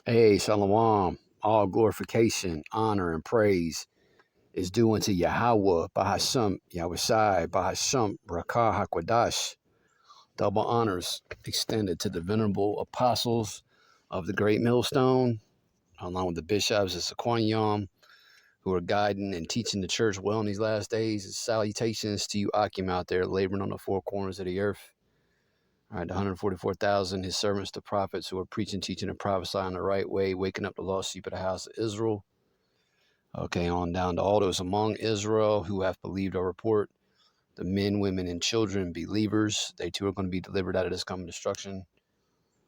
Hey, Shalom. All glorification, honor, and praise is due unto Yahweh, Bahasham, Yahushai, Bahasham, Rakah HaKwadash. Double honors extended to the venerable apostles of the Great Millstone, along with the bishops of Sequanium, who are guiding and teaching the church well in these last days. And salutations to you, Akim, out there laboring on the four corners of the earth. All right, the 144,000, his servants, the prophets, who are preaching, teaching, and prophesying the right way, waking up the lost sheep of the house of Israel. Okay, on down to all those among Israel who have believed our report, the men, women, and children, believers. They too are going to be delivered out of this coming destruction,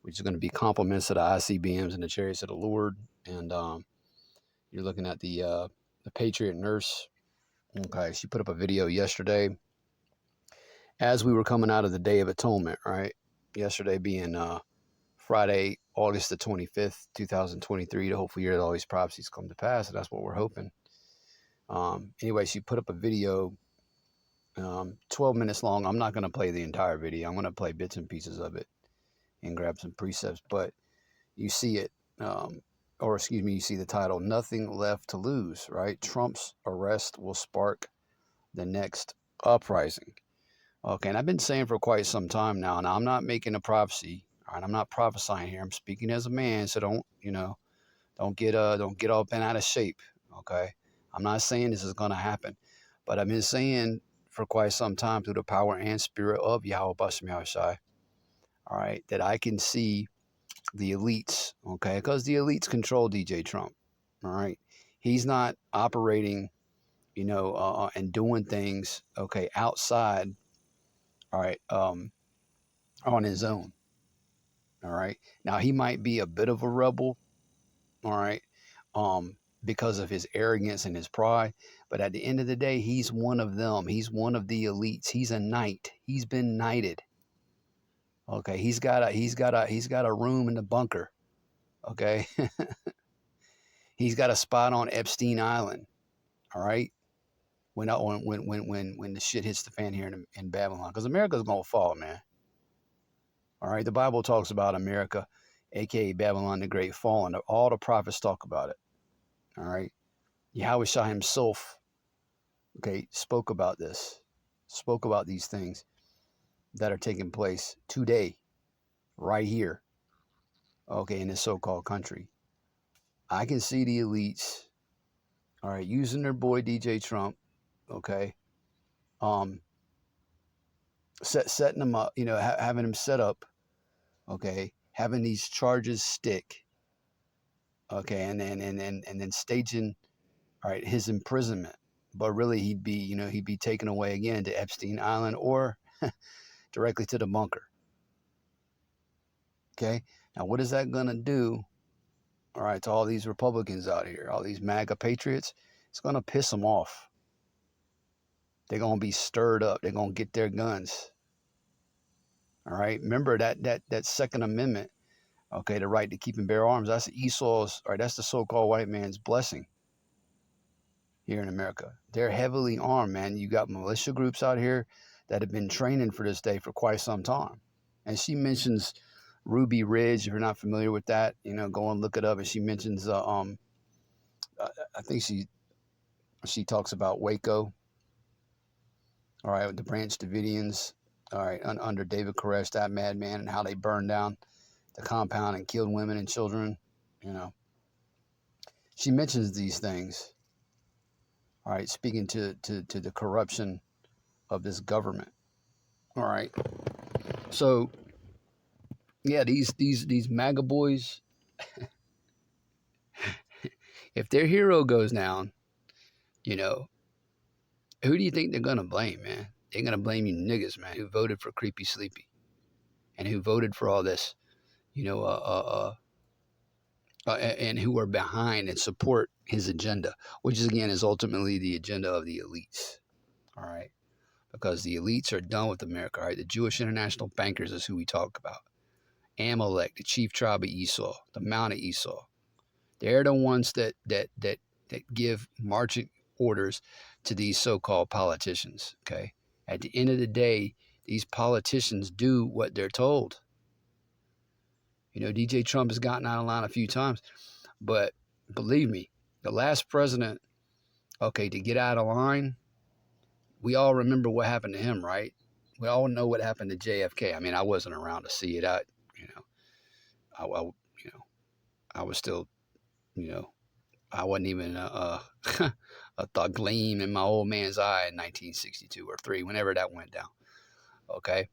which is going to be compliments to the ICBMs and the chariots of the Lord. And you're looking at the Patriot nurse. Okay, she put up a video yesterday as we were coming out of the Day of Atonement, right? Yesterday being Friday, August the 25th, 2023, to hopefully hear all these prophecies come to pass. And that's what we're hoping. Anyway, she put up a video, 12 minutes long. I'm not going to play the entire video. I'm going to play bits and pieces of it and grab some precepts. But you see it, or excuse me, you see the title, Nothing Left to Lose, right? Trump's arrest will spark the next uprising. Okay, and I've been saying for quite some time now, and I'm not making a prophecy. All right, I'm not prophesying here. I'm speaking as a man, so don't get all bent out of shape. Okay, I'm not saying this is gonna happen, but I've been saying for quite some time through the power and spirit of Yahweh Bashem Yahushai, all right, that I can see the elites, okay, because the elites control DJ Trump. All right, he's not operating, and doing things, okay, outside, all right, on his own. All right. Now he might be a bit of a rebel, all right, because of his arrogance and his pride. But at the end of the day, he's one of them. He's one of the elites. He's a knight. He's been knighted. Okay. He's got a room in the bunker. Okay. He's got a spot on Epstein Island. All right. When the shit hits the fan here in Babylon, because America's gonna fall, man. All right. The Bible talks about America, aka Babylon the Great, falling. All the prophets talk about it. All right. Yahweh Shah himself, okay, spoke about this, spoke about these things that are taking place today, right here, okay, in this so-called country. I can see the elites, all right, using their boy DJ Trump, okay, um, setting them up, having him set up, okay, having these charges stick, okay, and then staging, all right, his imprisonment. But really, he'd be taken away again to Epstein Island or directly to the bunker. Okay. Now, what is that going to do? All right, to all these Republicans out here, all these MAGA patriots, it's going to piss them off. They're going to be stirred up. They're going to get their guns. All right. Remember that Second Amendment. Okay, the right to keep and bear arms. That's Esau's. All right, that's the so-called white man's blessing here in America. They're heavily armed, man. You got militia groups out here that have been training for this day for quite some time. And she mentions Ruby Ridge. If you're not familiar with that, go and look it up. And she mentions, I think she talks about Waco. All right, with the Branch Davidians. All right, under David Koresh, that madman, and how they burned down the compound and killed women and children. She mentions these things. All right, speaking to the corruption of this government. All right, so yeah, these MAGA boys, if their hero goes down, who do you think they're gonna blame, man? They're gonna blame you niggas, man, who voted for Creepy Sleepy and who voted for all this, and who are behind and support his agenda, which is again is ultimately the agenda of the elites. All right, because the elites are done with America. All right, the Jewish international bankers is who we talk about. Amalek, the chief tribe of Esau, the Mount of Esau. They're the ones that give marching orders to these so-called politicians. Okay, at the end of the day, these politicians do what they're told. DJ Trump has gotten out of line a few times, but believe me, the last president, okay, to get out of line, we all remember what happened to him, right? We all know what happened to JFK. I mean, I wasn't around to see it. You know, I was still, you know, I wasn't even a thought gleam in my old man's eye in 1962 or 3, whenever that went down. Okay.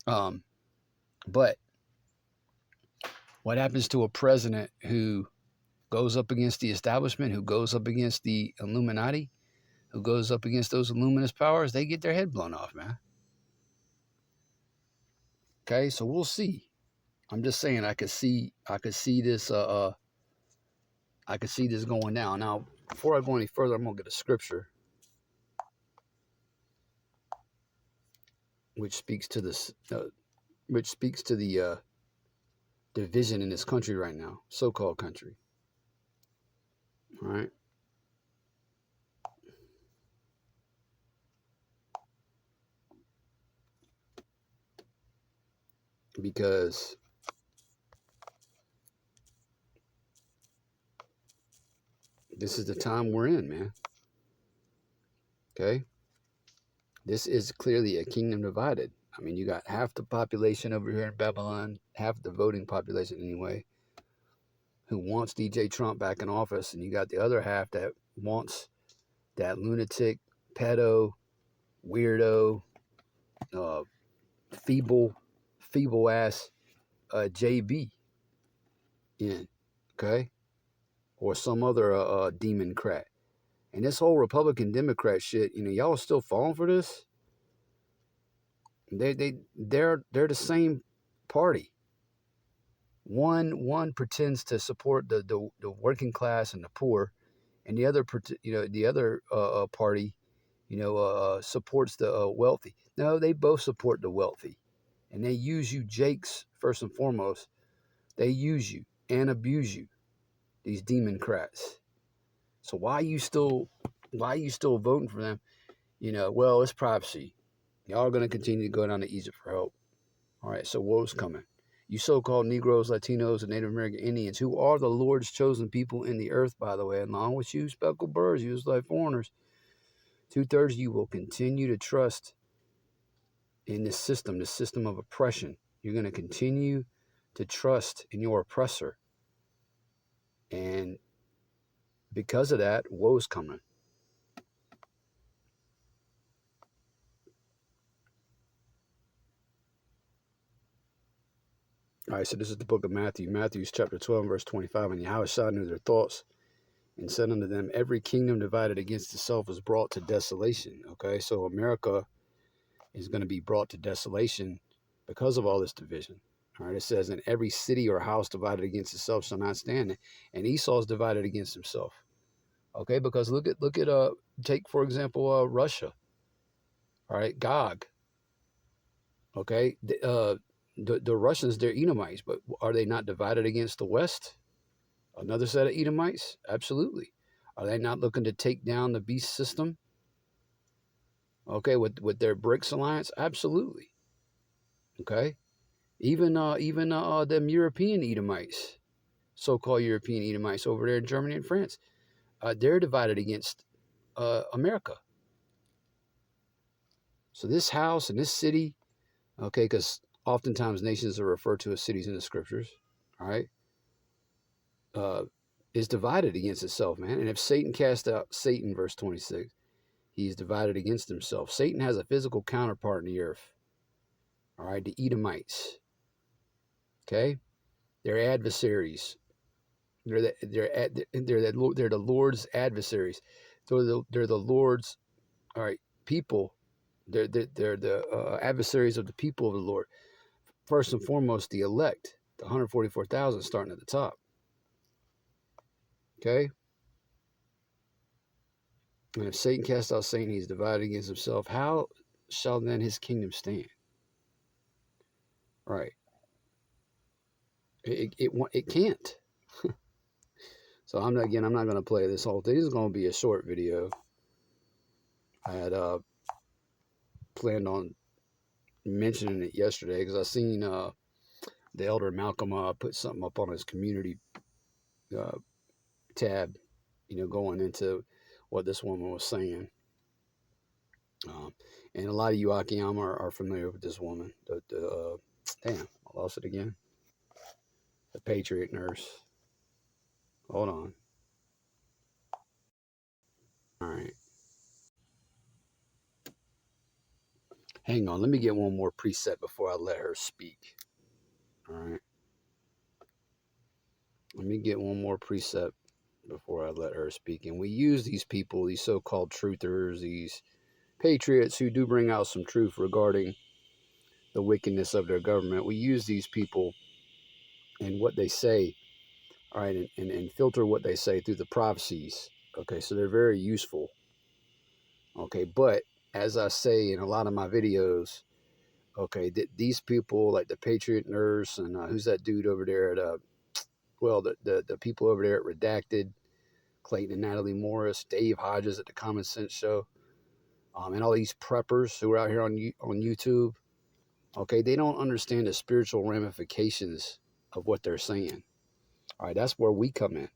But what happens to a president who goes up against the establishment, who goes up against the Illuminati, who goes up against those luminous powers? They get their head blown off, man. Okay, so we'll see. I'm just saying I could see this I could see this going down. Now, before I go any further, I'm gonna get a scripture which speaks to this division in this country right now, so-called country. All right. Because this is the time we're in, man. Okay? This is clearly a kingdom divided. I mean, you got half the population over here in Babylon, half the voting population anyway, who wants DJ Trump back in office, and you got the other half that wants that lunatic, pedo, weirdo, feeble ass JB in, okay? Or some other demon-crat. And this whole Republican Democrat shit, y'all are still falling for this? They're the same party. One pretends to support the working class and the poor, and the other party, supports the wealthy. No, they both support the wealthy, and they use you, Jakes, first and foremost. They use you and abuse you, these democrats. So why are you still voting for them? Well, it's privacy. Y'all are going to continue to go down to Egypt for help. All right, so woe's coming. You so-called Negroes, Latinos, and Native American Indians, who are the Lord's chosen people in the earth, by the way, along with you speckled birds, you like foreigners, 2/3 of you will continue to trust in this system of oppression. You're going to continue to trust in your oppressor. And because of that, woe's coming. All right, so this is the book of Matthew. Matthew's chapter 12, verse 25. And Yahushua knew their thoughts and said unto them, every kingdom divided against itself is brought to desolation. Okay, so America is going to be brought to desolation because of all this division. All right, it says, and every city or house divided against itself shall not stand. And Esau is divided against himself. Okay, because look at take for example Russia. All right, Gog. Okay, the Russians, they're Edomites, but are they not divided against the West? Another set of Edomites? Absolutely. Are they not looking to take down the beast system? Okay, with their BRICS alliance? Absolutely. Okay. Even them European Edomites, so-called European Edomites over there in Germany and France, they're divided against America. So this house and this city, okay, because oftentimes nations are referred to as cities in the scriptures, all right, is divided against itself, man. And if Satan cast out Satan, verse 26, he's divided against himself. Satan has a physical counterpart in the earth, all right, the Edomites, okay? They're adversaries. They're the Lord's adversaries. They're the Lord's, all right, people. They're the adversaries of the people of the Lord. First and foremost, the elect, the 144,000 starting at the top. Okay? And if Satan casts out Satan, he's divided against himself. How shall then his kingdom stand? Right. It can't. So I'm not going to play this whole thing. This is going to be a short video. I had planned on mentioning it yesterday because I seen the elder Malcolm put something up on his community uh, tab, going into what this woman was saying. Um, and a lot of you Akiyama are familiar with this woman. Damn, I lost it again. The Patriot nurse. Hold on. All right. Hang on. Let me get one more preset before I let her speak. All right. Let me get one more preset before I let her speak. And we use these people, these so-called truthers, these patriots who do bring out some truth regarding the wickedness of their government. We use these people and what they say, all right, and filter what they say through the prophecies. Okay, so they're very useful. Okay, but as I say in a lot of my videos, okay, these people like the Patriot Nurse and who's that dude over there at the people over there at Redacted, Clayton and Natalie Morris, Dave Hodges at the Common Sense Show, and all these preppers who are out here on YouTube. Okay, they don't understand the spiritual ramifications of what they're saying. All right, that's where we come in.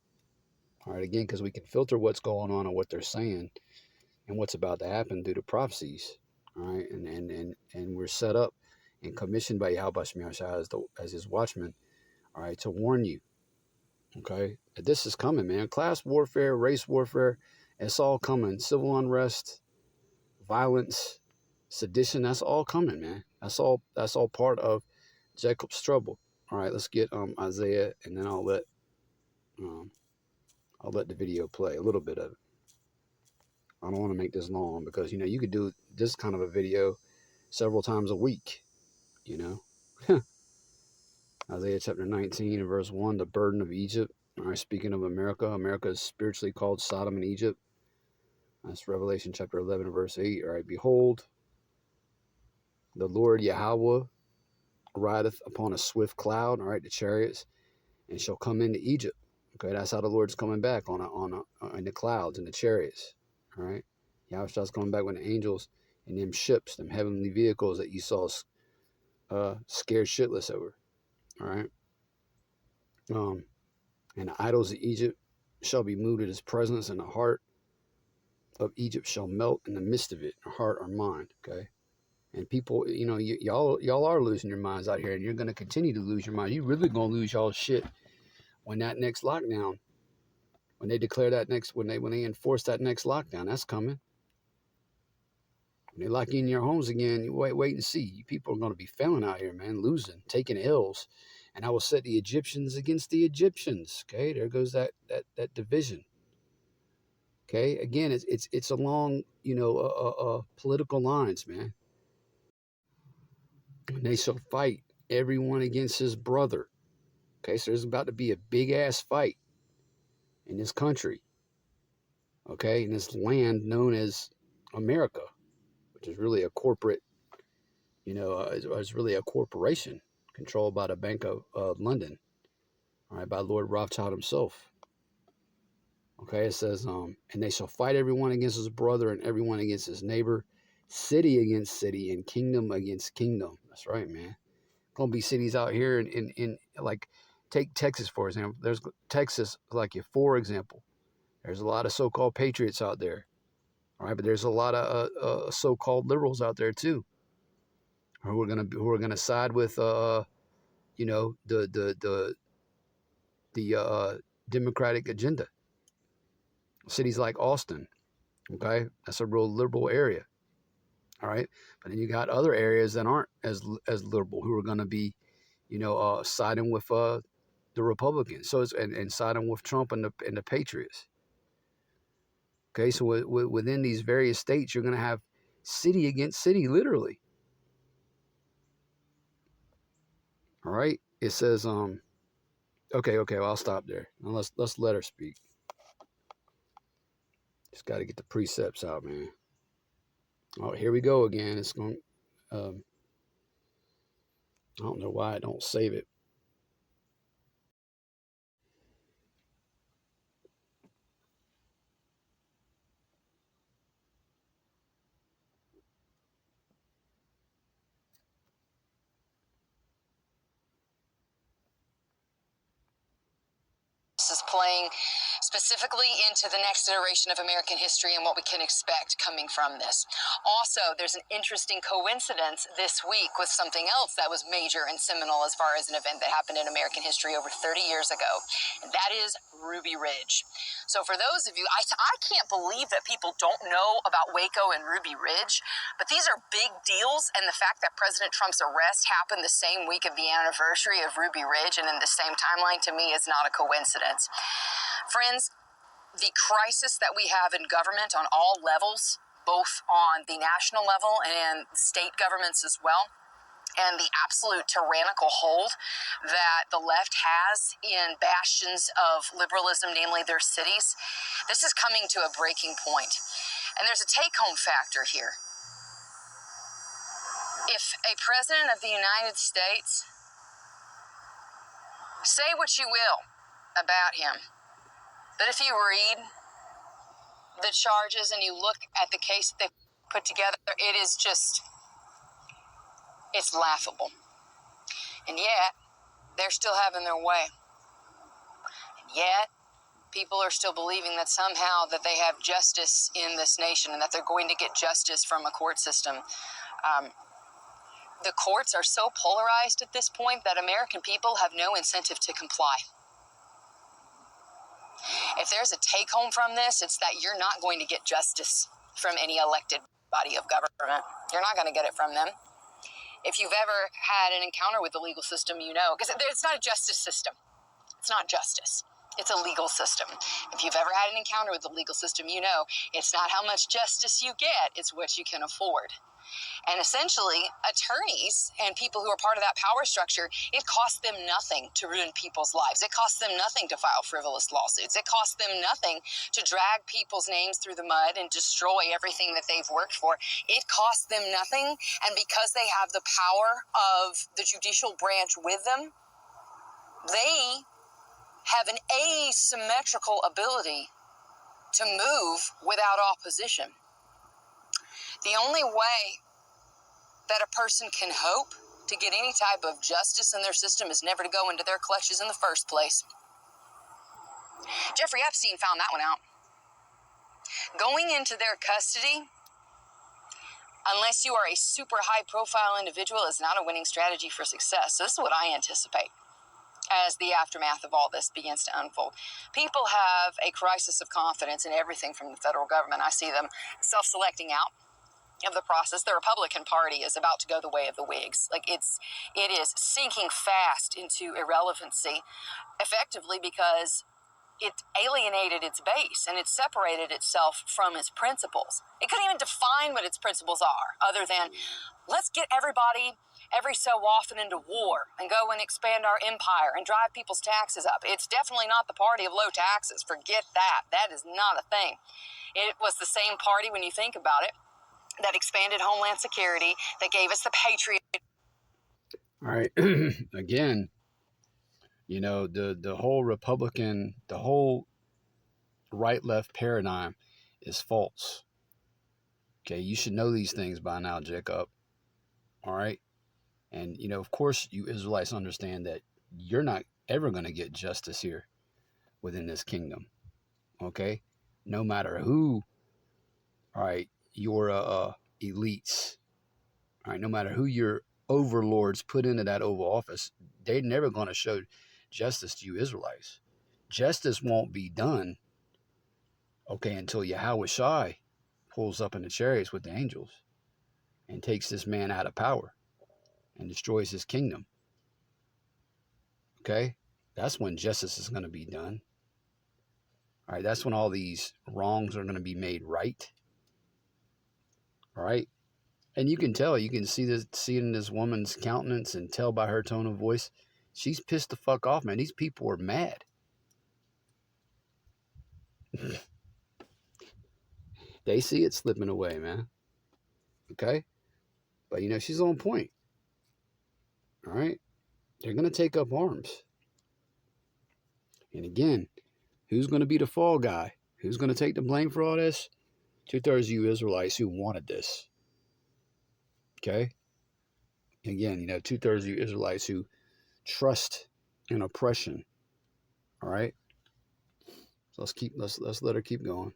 All right, again, because we can filter what's going on and what they're saying and what's about to happen through the prophecies. All right, and we're set up and commissioned by Yahweh Shemiah as his watchman. All right, to warn you. Okay, this is coming, man. Class warfare, race warfare, it's all coming. Civil unrest, violence, sedition, that's all coming, man. That's all part of Jacob's trouble. All right, let's get Isaiah, and then um, I'll let the video play a little bit of it. I don't want to make this long because you could do this kind of a video several times a week. You know, Isaiah chapter 19 and verse 1, the burden of Egypt. All right, speaking of America, America is spiritually called Sodom and Egypt. That's Revelation chapter 11 and verse 8. All right, behold, the Lord Yahweh rideth upon a swift cloud. All right, the chariots, and shall come into Egypt. Okay, that's how the Lord's coming back in the clouds and the chariots. All right, Yahweh's coming back with the angels and them ships, them heavenly vehicles that you saw scared shitless over. All right, and the idols of Egypt shall be moved at his presence, and the heart of Egypt shall melt in the midst of it, heart or mind. Okay, and people, y'all are losing your minds out here, and you're gonna continue to lose your mind. You really gonna lose y'all shit when that next lockdown. When they declare that when they enforce that next lockdown, that's coming. When they lock you in your homes again, you wait and see. You people are going to be failing out here, man, losing, taking L's. And I will set the Egyptians against the Egyptians. Okay, there goes that division. Okay, again, it's along political lines, man. And they shall fight everyone against his brother. Okay, so there's about to be a big ass fight in this country. Okay, in this land known as America, which is really a corporate, it's really a corporation controlled by the Bank of London, all right, by Lord Rothschild himself. Okay, it says, and they shall fight everyone against his brother and everyone against his neighbor, city against city and kingdom against kingdom. That's right, man. Gonna be cities out here in like, take Texas for example. There's Texas, like for example, there's a lot of so-called patriots out there, all right, but there's a lot of so-called liberals out there too, who are gonna side with the Democratic agenda. Cities like Austin, okay, that's a real liberal area, all right. But then you got other areas that aren't as liberal, who are going to be, siding with the Republicans. So and siding with Trump and the Patriots. Okay, so within these various states, you're going to have city against city, literally. All right. It says, okay, well, I'll stop there. Now let's let her speak. Just got to get the precepts out, man. Oh, here we go again. It's going. I don't know why I don't save it. playing specifically into the next iteration of American history and what we can expect coming from this. Also, there's an interesting coincidence this week with something else that was major and seminal as far as an event that happened in American history over 30 years ago, and that is Ruby Ridge. So for those of you, I can't believe that people don't know about Waco and Ruby Ridge, but these are big deals, and the fact that President Trump's arrest happened the same week of the anniversary of Ruby Ridge and in the same timeline, to me, is not a coincidence. Friends, the crisis that we have in government on all levels, both on the national level and state governments as well, and the absolute tyrannical hold that the left has in bastions of liberalism, namely their cities, this is coming to a breaking point. And there's a take-home factor here. If a president of the United States, say what you will about him, but if you read the charges and you look at the case that they put together, it is just, it's laughable. And yet, they're still having their way. And yet, people are still believing that somehow that they have justice in this nation and that they're going to get justice from a court system. The courts are so polarized at this point that American people have no incentive to comply. If there's a take-home from this, it's that you're not going to get justice from any elected body of government. You're not going to get it from them. If you've ever had an encounter with the legal system, you know, because it's not a justice system. It's not justice. It's a legal system. If you've ever had an encounter with the legal system, you know it's not how much justice you get, it's what you can afford. And essentially, attorneys and people who are part of that power structure, it costs them nothing to ruin people's lives. It costs them nothing to file frivolous lawsuits. It costs them nothing to drag people's names through the mud and destroy everything that they've worked for. It costs them nothing, and because they have the power of the judicial branch with them, they have an asymmetrical ability to move without opposition. The only way that a person can hope to get any type of justice in their system is never to go into their clutches in the first place. Jeffrey Epstein found that one out. Going into their custody, unless you are a super high-profile individual, is not a winning strategy for success. So this is what I anticipate as the aftermath of all this begins to unfold. People have a crisis of confidence in everything from the federal government. I see them self-selecting out of the process. The Republican Party is about to go the way of the Whigs. It is sinking fast into irrelevancy, effectively because it alienated its base and it separated itself from its principles. It couldn't even define what its principles are, other than let's get everybody every so often into war and go and expand our empire and drive people's taxes up. It's definitely not the party of low taxes. Forget that. That is not a thing. It was the same party, when you think about it, that expanded Homeland Security, that gave us the Patriot. All right. Again, you know, the whole Republican, the whole right-left paradigm is false. Okay, you should know these things by now, Jacob. All right? And, you know, of course, you Israelites understand that you're not ever going to get justice here within this kingdom. Okay? No matter who, all right, your elites, all right, no matter who your overlords put into that Oval Office, they're never going to show justice to you Israelites. Justice won't be done, okay, until Yahweh Shai pulls up in the chariots with the angels and takes this man out of power and destroys his kingdom. Okay? That's when justice is going to be done. All right, that's when all these wrongs are going to be made right. All right? And you can tell, you can see it in this woman's countenance and tell by her tone of voice. She's pissed the fuck off, man. These people are mad. They see it slipping away, man. Okay? But, you know, she's on point. All right? They're going to take up arms. And again, who's going to be the fall guy? Who's going to take the blame for all this? 2/3 of you Israelites who wanted this. Okay? Again, you know, 2/3 of you Israelites who trust in oppression. All right? So let's let her keep going.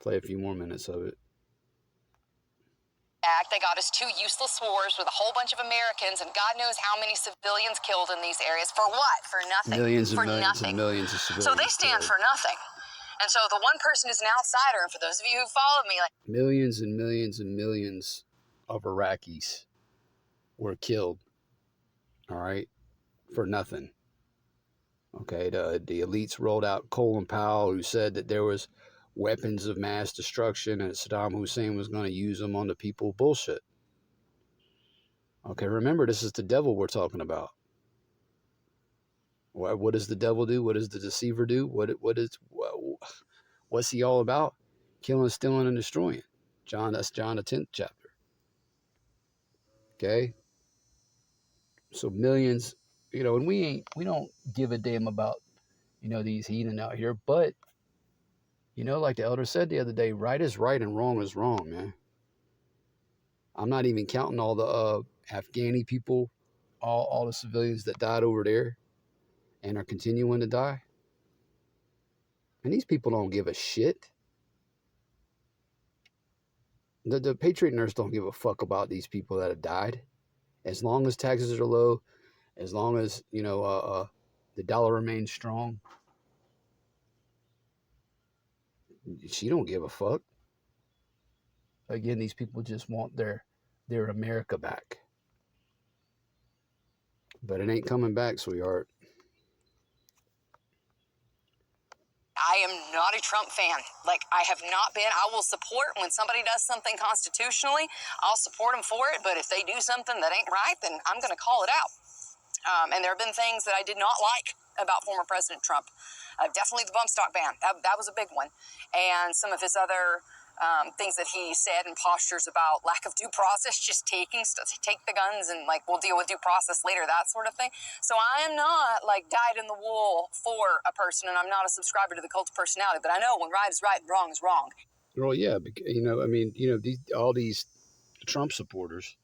Play a few more minutes of it. They got us 2 useless wars with a whole bunch of Americans and God knows how many civilians killed in these areas. For what? For nothing. Millions and for millions nothing. and millions of civilians. So they stand killed. for nothing. And so the one person is an outsider, and for those of you who followed me, like millions and millions and millions of Iraqis were killed. All right, for nothing. Okay, the elites rolled out Colin Powell, who said that there was weapons of mass destruction and Saddam Hussein was going to use them on the people. Bullshit. Okay, remember, this is the devil we're talking about. What does the devil do? What does the deceiver do? What's he all about? Killing, stealing, and destroying. That's John the 10th chapter. Okay, so millions, and we don't give a damn about these heathen out here, but like the elder said the other day, right is right and wrong is wrong, man. I'm not even counting all the Afghani people, all the civilians that died over there and are continuing to die. And these people don't give a shit. The Patriot Nurse don't give a fuck about these people that have died. As long as taxes are low, as long as, the dollar remains strong, she don't give a fuck. Again, these people just want their America back. But it ain't coming back, sweetheart. I am not a Trump fan. Like, I have not been. I will support when somebody does something constitutionally. I'll support them for it. But if they do something that ain't right, then I'm going to call it out. And there have been things that I did not like about former President Trump. Definitely the bump stock ban. That was a big one. And some of his other things that he said and postures about lack of due process, just take the guns and we'll deal with due process later, that sort of thing. So I am not dyed in the wool for a person, and I'm not a subscriber to the cult of personality, but I know when right is right and wrong is wrong. Well, yeah, all these Trump supporters,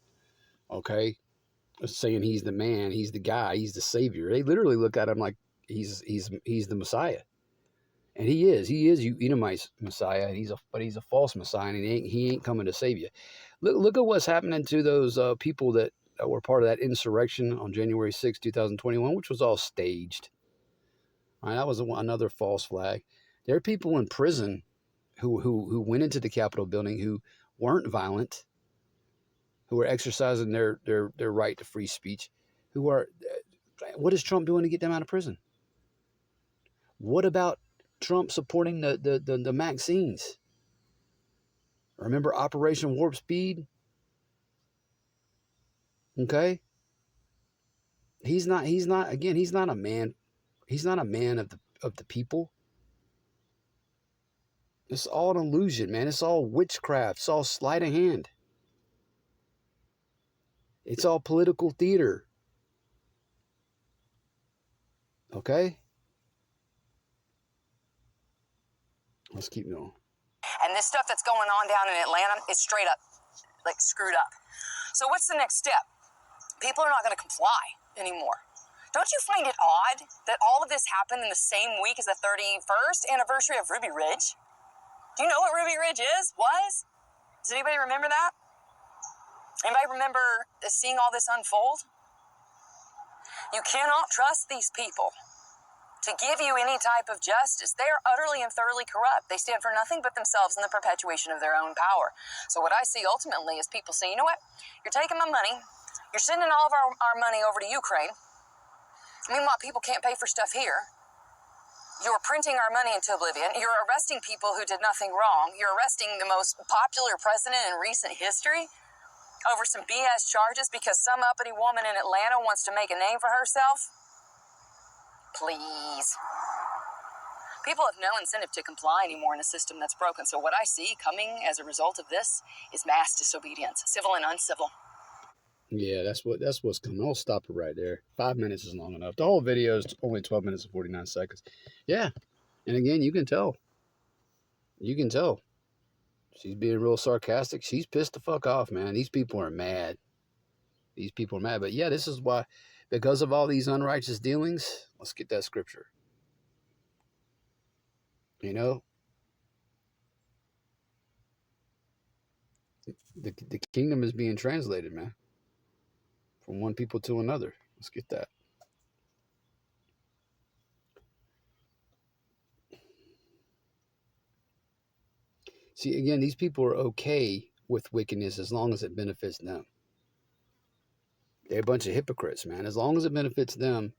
okay, saying he's the man, he's the guy, he's the savior. They literally look at him like he's the Messiah. And he is Edomite's Messiah. But he's a false Messiah, and he ain't coming to save you. Look at what's happening to those people that were part of that insurrection on January 6, 2021, which was all staged. Right, that was another false flag. There are people in prison who went into the Capitol building who weren't violent, who were exercising their right to free speech. What is Trump doing to get them out of prison? What about Trump supporting the vaccines? Remember Operation Warp Speed? Okay. He's not a man. He's not a man of the people. It's all an illusion, man. It's all witchcraft. It's all sleight of hand. It's all political theater. Okay? Let's keep going. And this stuff that's going on down in Atlanta is straight up screwed up. So what's the next step? People are not going to comply anymore. Don't you find it odd that all of this happened in the same week as the 31st anniversary of Ruby Ridge? Do you know what Ruby Ridge was? Does anybody remember that? Anybody remember seeing all this unfold? You cannot trust these people to give you any type of justice. They are utterly and thoroughly corrupt. They stand for nothing but themselves and the perpetuation of their own power. So what I see ultimately is people say, you know what? You're taking my money. You're sending all of our money over to Ukraine. Meanwhile, people can't pay for stuff here. You're printing our money into oblivion. You're arresting people who did nothing wrong. You're arresting the most popular president in recent history over some BS charges because some uppity woman in Atlanta wants to make a name for herself. Please. People have no incentive to comply anymore in a system that's broken. So what I see coming as a result of this is mass disobedience, civil and uncivil. Yeah, that's what's coming. I'll stop it right there. 5 minutes is long enough. The whole video is only 12 minutes and 49 seconds. Yeah. And again, you can tell. She's being real sarcastic. She's pissed the fuck off, man. These people are mad. But yeah, this is why, because of all these unrighteous dealings, let's get that scripture. You know, the kingdom is being translated, man, from one people to another. Let's get that. See, again, these people are okay with wickedness as long as it benefits them. They're a bunch of hypocrites, man. As long as it benefits them,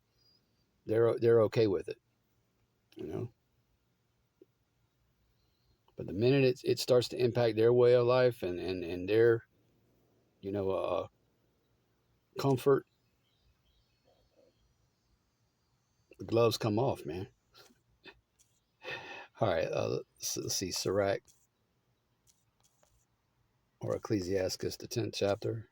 they're okay with it. You know. But the minute it starts to impact their way of life and their, you know, comfort, the gloves come off, man. All right, let's see, Sirach or Ecclesiastes, the 10th chapter.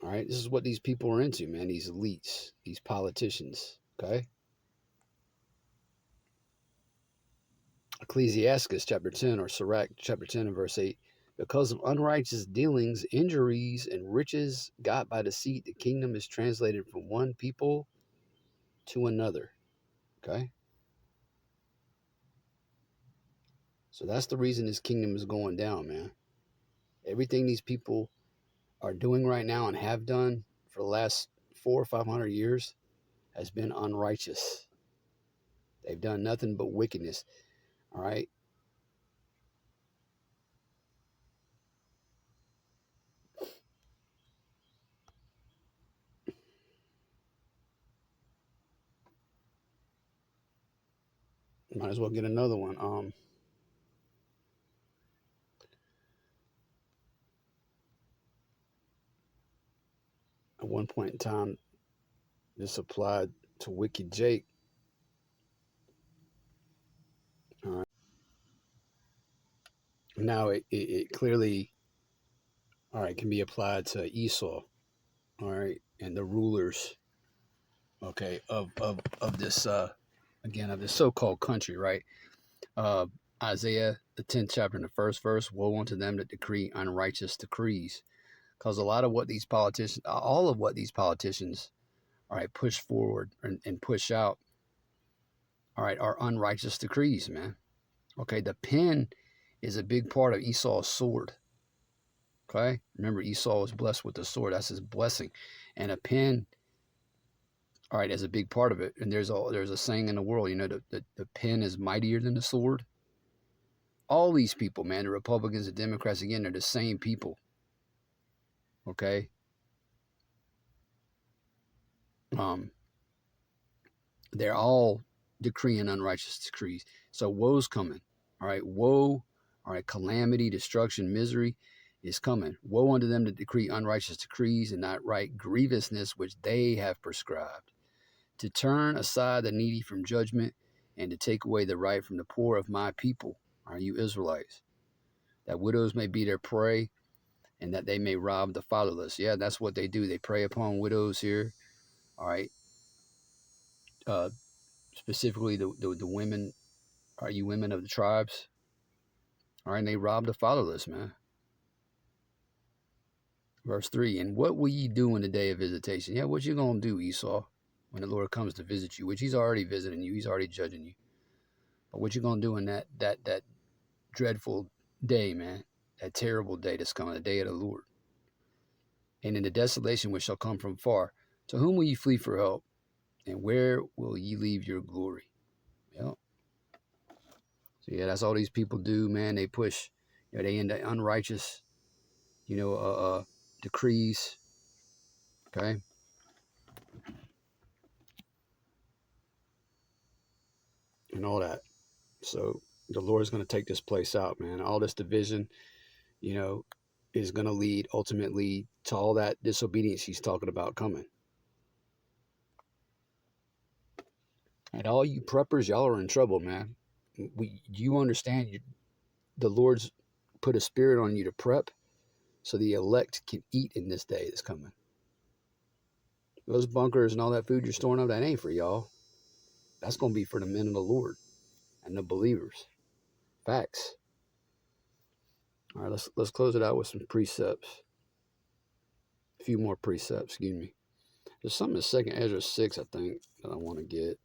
All right, this is what these people are into, man. These elites, these politicians. Okay, Ecclesiastes chapter 10 or Sirach chapter 10 and verse 8. Because of unrighteous dealings, injuries, and riches got by deceit, the kingdom is translated from one people to another. Okay, so that's the reason this kingdom is going down, man. Everything these people are doing right now and have done for the last 400 or 500 years has been unrighteous. They've done nothing but wickedness. All right. Might as well get another one. At one point in time, this applied to Wicked Jake. All right. Now it clearly, all right, can be applied to Esau. All right, and the rulers, okay, of this again of this so-called country, right? Uh, Isaiah the 10th chapter and the first verse. Woe unto them that decree unrighteous decrees, because a lot of what these politicians, all of what these politicians, all right, push forward and push out, all right, are unrighteous decrees, man. Okay, the pen is a big part of Esau's sword. Okay, remember Esau was blessed with the sword. That's his blessing, and a pen, all right, is a big part of it. And there's a saying in the world, you know, the pen is mightier than the sword. All these people, man, the Republicans, the Democrats, again, they're the same people. Okay, um, they're all decreeing unrighteous decrees. So woe's coming. All right, woe, all right, calamity, destruction, misery is coming. Woe unto them that decree unrighteous decrees and not right grievousness which they have prescribed, to turn aside the needy from judgment and to take away the right from the poor of my people, are you Israelites, that widows may be their prey and that they may rob the fatherless. Yeah, that's what they do. They prey upon widows here. All right. Uh, Specifically the women, are you women of the tribes? All right, and they rob the fatherless, man. Verse 3, and what will ye do in the day of visitation? Yeah, what you going to do, Esau, when the Lord comes to visit you, which he's already visiting you, he's already judging you. But what you going to do in that dreadful day, man, that terrible day that's coming, the day of the Lord? And in the desolation which shall come from far, to whom will ye flee for help? And where will ye leave your glory? Yep. So yeah, that's all these people do, man. They push, you know, they end unrighteous, you know, decrees. Okay. And all that. So the Lord is going to take this place out, man. All this division, you know, is going to lead ultimately to all that disobedience he's talking about coming. And all you preppers, y'all are in trouble, man. You understand the Lord's put a spirit on you to prep so the elect can eat in this day that's coming. Those bunkers and all that food you're storing up, that ain't for y'all. That's going to be for the men of the Lord and the believers. Facts. All right, let's close it out with some precepts. A few more precepts, excuse me. There's something in 2nd Ezra 6, I think, that I want to get.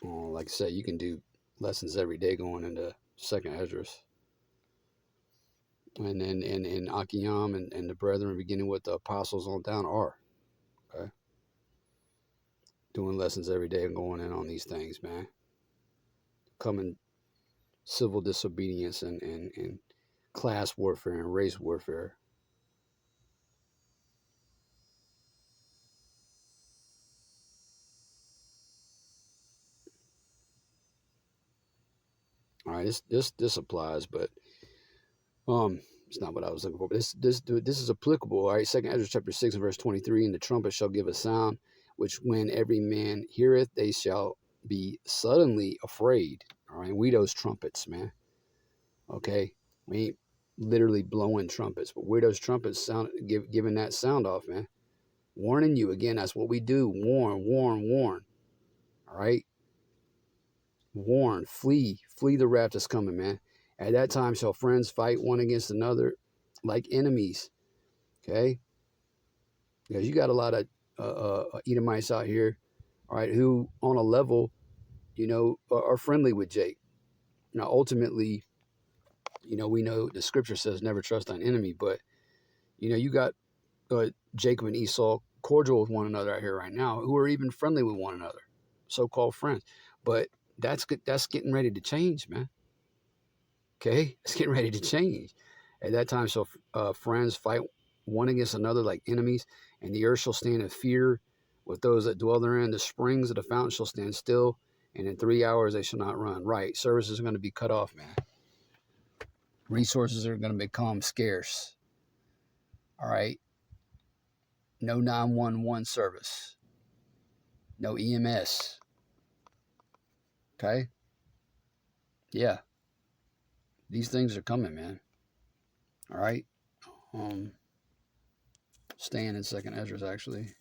Like I said, you can do lessons every day going into 2nd Ezra. And then in Akiyam and the brethren, beginning with the apostles on down, are. Okay? Doing lessons every day and going in on these things, man. Coming civil disobedience and class warfare and race warfare. All right, this applies, but it's not what I was looking for. But this is applicable. All right, 2nd Ezra chapter 6 and verse 23, and the trumpet shall give a sound, which when every man heareth, they shall be suddenly afraid. All right, we those trumpets, man. Okay, we ain't literally blowing trumpets, but we're those trumpets giving that sound off, man. Warning you again. That's what we do. Warn, warn, warn. All right. Warn, flee the wrath that's coming, man. At that time shall friends fight one against another like enemies. Okay? Because you got a lot of Edomites out here, all right, who on a level, are friendly with Jake. Now, ultimately, we know the scripture says never trust thine enemy, but, you got Jacob and Esau cordial with one another out here right now, who are even friendly with one another, so-called friends. But that's getting ready to change, man. Okay, it's getting ready to change. At that time, so friends fight one against another like enemies, and the earth shall stand in fear with those that dwell therein. The springs of the fountain shall stand still, and in 3 hours they shall not run. Right, services are going to be cut off, man. Resources are going to become scarce. All right, no 911 service, no EMS. Okay, yeah, these things are coming, man. All right, staying in 2nd Ezra actually.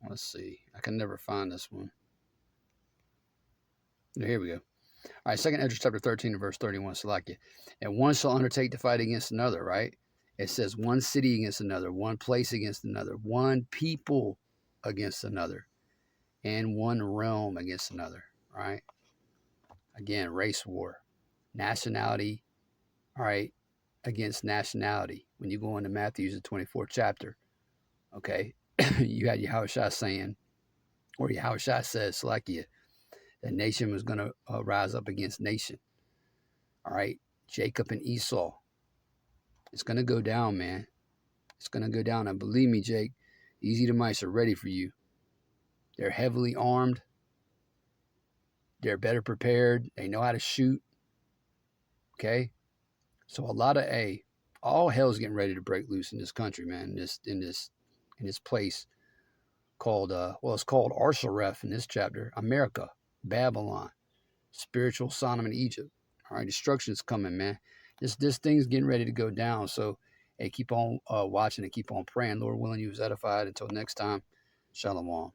Let's see. I can never find this one. Here we go. All right, 2nd Ezra chapter 13 and verse 31, Salakia. And one shall undertake to fight against another, right? It says one city against another, one place against another, one people against another, and one realm against another, right? Again, race war. Nationality, all right, against nationality. When you go into Matthew's, the 24th chapter, okay, you had Yahushua saying, or Yahushua says, Salakia, that nation was going to rise up against nation. All right, Jacob and Esau. It's going to go down, man. It's going to go down. And believe me, Jake, these Edomites are ready for you. They're heavily armed. They're better prepared. They know how to shoot. Okay? So a lot of all hell's getting ready to break loose in this country, man. In this place called it's called Arsaref in this chapter. America, Babylon, spiritual Sodom and Egypt. All right, destruction's coming, man. This thing's getting ready to go down. So, hey, keep on watching and keep on praying. Lord willing, you was edified. Until next time, shalom.